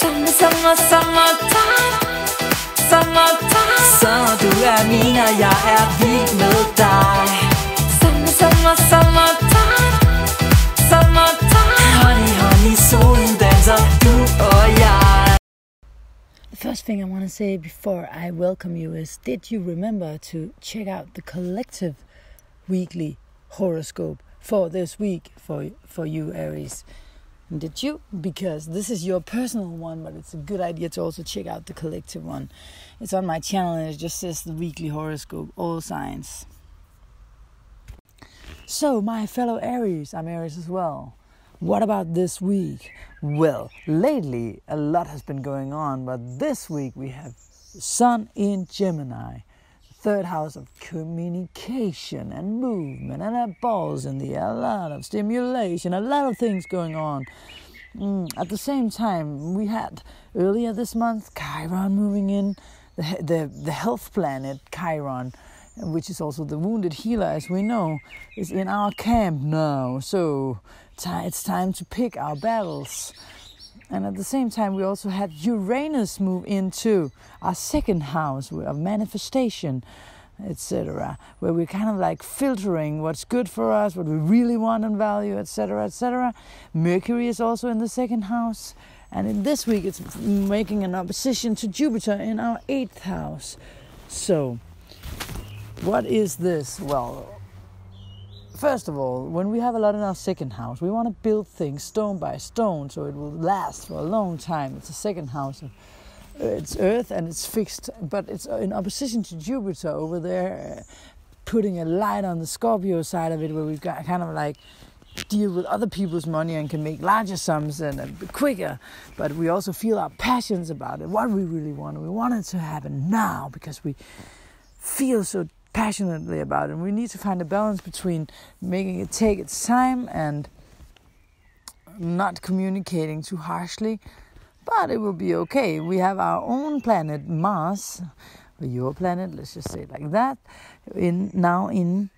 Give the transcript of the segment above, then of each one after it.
Summertime, summertime. Så du min og jeg vild med dig. Summertime, summertime. Honey, solen danser, du og jeg. The first thing I want to say before I welcome you is, did you remember to check out the collective weekly horoscope for this week for you, Aries? And did you? Because this is your personal one, but it's a good idea to also check out the collective one. It's on my channel and it just says the weekly horoscope, all signs. So, my fellow Aries, I'm Aries as well. What about this week? Well, lately a lot has been going on, but this week we have Sun in Gemini, third house of communication and movement, and a balls in the air, a lot of stimulation, a lot of things going on. At the same time, we had earlier this month Chiron moving in, the health planet Chiron, which is also the wounded healer, as we know, is in our camp now. So it's time to pick our battles. And at the same time, we also had Uranus move into our second house of manifestation, etc., where we're kind of like filtering what's good for us, what we really want and value, etc., etc. Mercury is also in the second house. And in this week, it's making an opposition to Jupiter in our 8th house. So, what is this? Well, first of all, when we have a lot in our second house, we want to build things stone by stone so it will last for a long time. It's the second house. It's Earth and it's fixed, but it's in opposition to Jupiter over there, putting a light on the Scorpio side of it, where we've got kind of like deal with other people's money and can make larger sums and a bit quicker. But we also feel our passions about it, what we really want. We want it to happen now because we feel so passionately about it. And we need to find a balance between making it take its time and not communicating too harshly, but it will be okay. We have our own planet Mars, or your planet, let's just say it like that, now in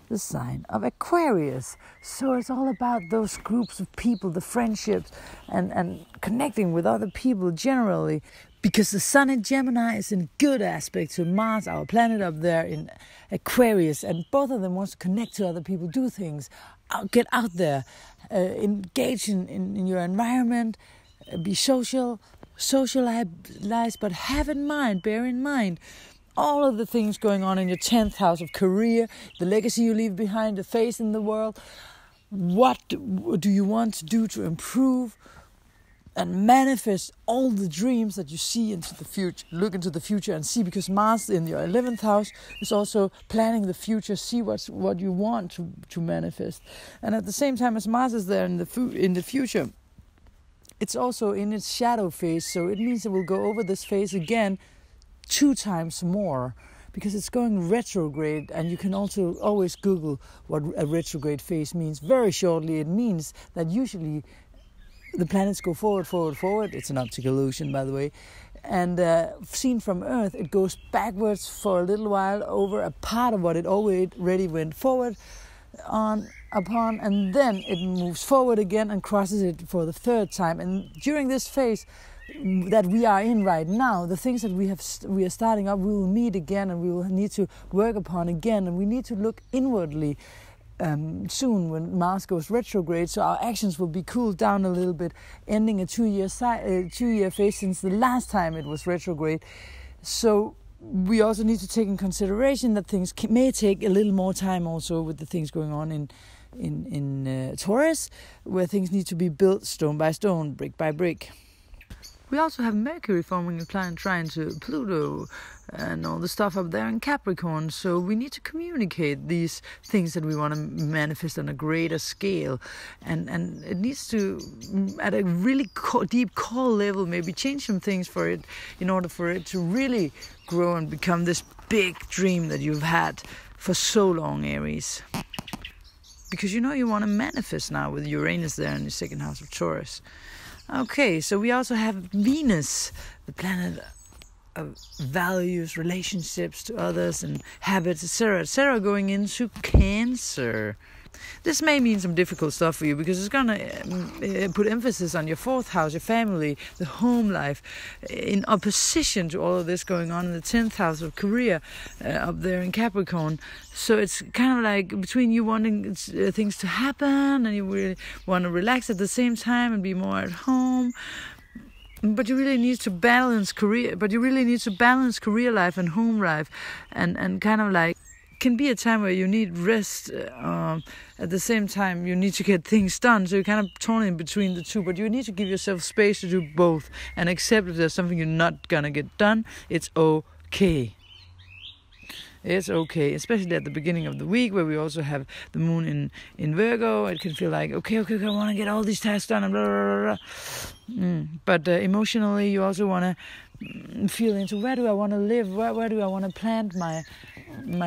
the sign of Aquarius. So it's all about those groups of people, the friendships, and connecting with other people generally. Because the Sun in Gemini is in good aspect to Mars, our planet up there in Aquarius. And both of them want to connect to other people, do things, get out there, engage in your environment, be socialize, but bear in mind, all of the things going on in your 10th house of career, the legacy you leave behind, the face in the world. What do you want to do to improve and manifest all the dreams that you see into the future? Look into the future and see, because Mars in your 11th house is also planning the future. See what you want to manifest. And at the same time as Mars is there in the future, it's also in its shadow phase. So it means it will go over this phase again 2 times more, because it's going retrograde. And you can also always Google what a retrograde phase means. Very shortly, it means that usually the planets go forward. It's an optical illusion, by the way. And seen from Earth, it goes backwards for a little while over a part of what it already went forward upon, and then it moves forward again and crosses it for the 3rd time. And during this phase that we are in right now, the things that we are starting up, we will meet again, and we will need to work upon again, and we need to look inwardly soon when Mars goes retrograde, so our actions will be cooled down a little bit, ending a 2-year phase since the last time it was retrograde. So we also need to take in consideration that things may take a little more time also with the things going on in Taurus, where things need to be built stone by stone, brick by brick. We also have Mercury forming a planet trine to Pluto and all the stuff up there in Capricorn. So we need to communicate these things that we want to manifest on a greater scale. And it needs to, at a really deep core level, maybe change some things for it in order for it to really grow and become this big dream that you've had for so long, Aries. Because you want to manifest now with Uranus there in the second house of Taurus. Okay, so we also have Venus, the planet of values, relationships to others and habits, etc., going into Cancer. This may mean some difficult stuff for you because it's going to put emphasis on your 4th house, your family, the home life, in opposition to all of this going on in the 10th house of career up there in Capricorn. So it's kind of like between you wanting things to happen and you really want to relax at the same time and be more at home. But you really need to balance career life and home life, and kind of like can be a time where you need rest. At the same time, you need to get things done. So you're kind of torn in between the two. But you need to give yourself space to do both and accept if there's something you're not gonna get done. It's okay. It's okay, especially at the beginning of the week where we also have the moon in Virgo. It can feel like, okay, I want to get all these tasks done and blah, blah, blah. But emotionally, you also want to feel into where do I want to live? Where do I want to plant my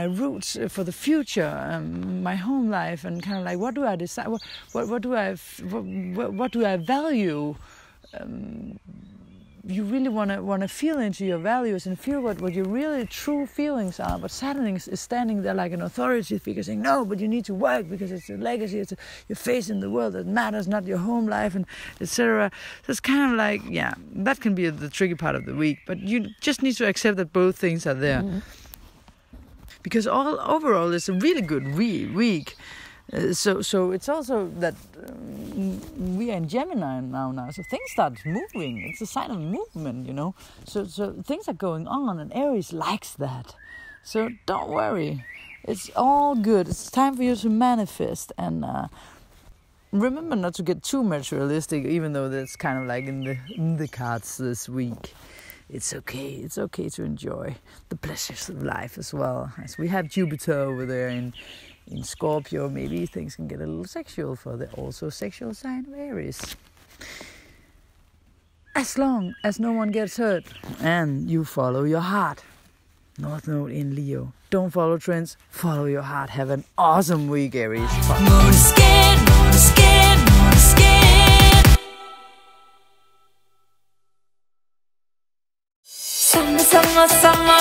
roots for the future, my home life, and kind of like what do I decide? What do I value? You really want to feel into your values and feel what your really true feelings are. But Saturn is standing there like an authority figure saying, no, but you need to work because it's a legacy, it's your face in the world that matters, not your home life, and etc. So it's kind of like, yeah, that can be the tricky part of the week. But you just need to accept that both things are there. Mm-hmm. Because overall, it's a really good week. So it's also that we are in Gemini now, so things start moving. It's a sign of movement, you know. So things are going on, and Aries likes that. So don't worry, it's all good. It's time for you to manifest, and remember not to get too materialistic, even though that's kind of like in the cards this week. It's okay. It's okay to enjoy the pleasures of life as well. As we have Jupiter over there in Scorpio, maybe things can get a little sexual for the also sexual sign of Aries. As long as no one gets hurt and you follow your heart. North Node in Leo. Don't follow trends, follow your heart. Have an awesome week, Aries. Moon skin. Summertime.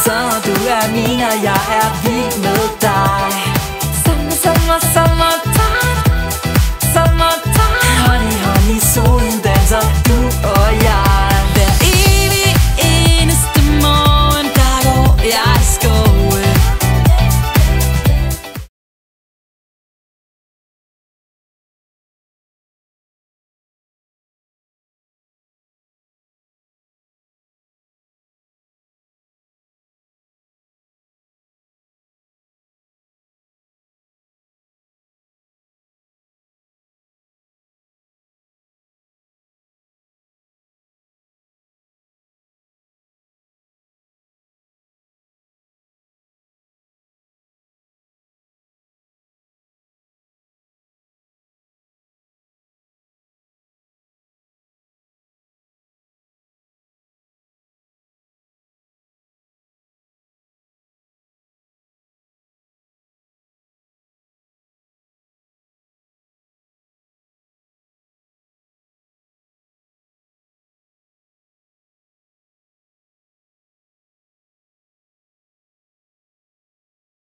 Så du min, og jeg vild med dig. Summertime.